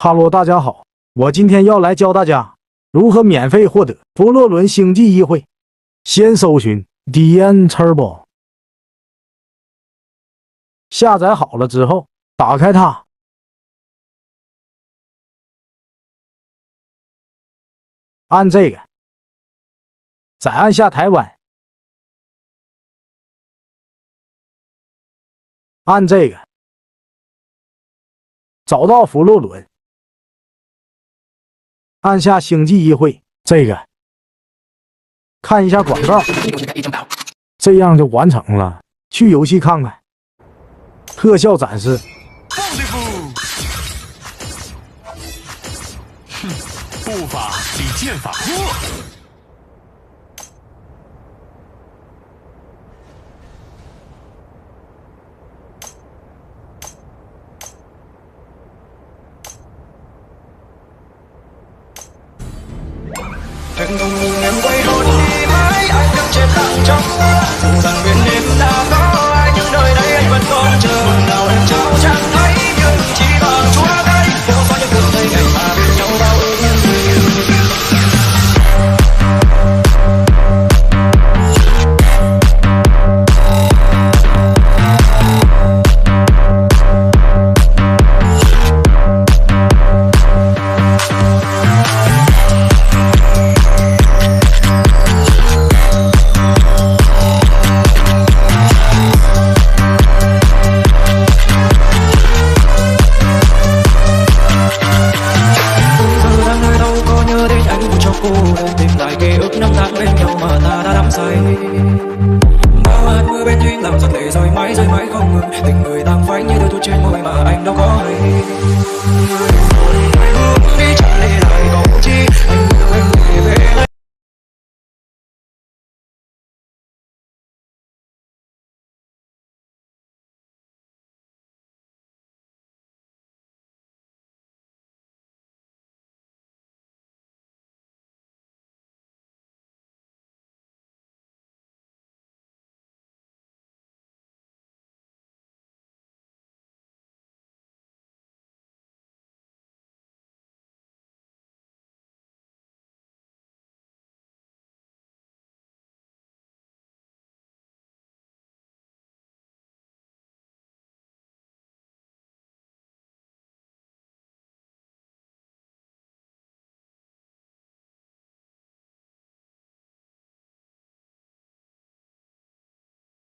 哈喽，大家好，我今天要来教大家如何免费获得佛罗伦星际议会。先搜寻 DN Turbo， 下载好了之后，打开它，按这个，再按下台湾，按这个，找到佛罗伦，按下星际议会，这个看一下广告，这样就完成了。去游戏看看，特效展示。步伐比剑法弱。Trần cùng em quay đôi đi mãi anh đứng trên lặng trong mưa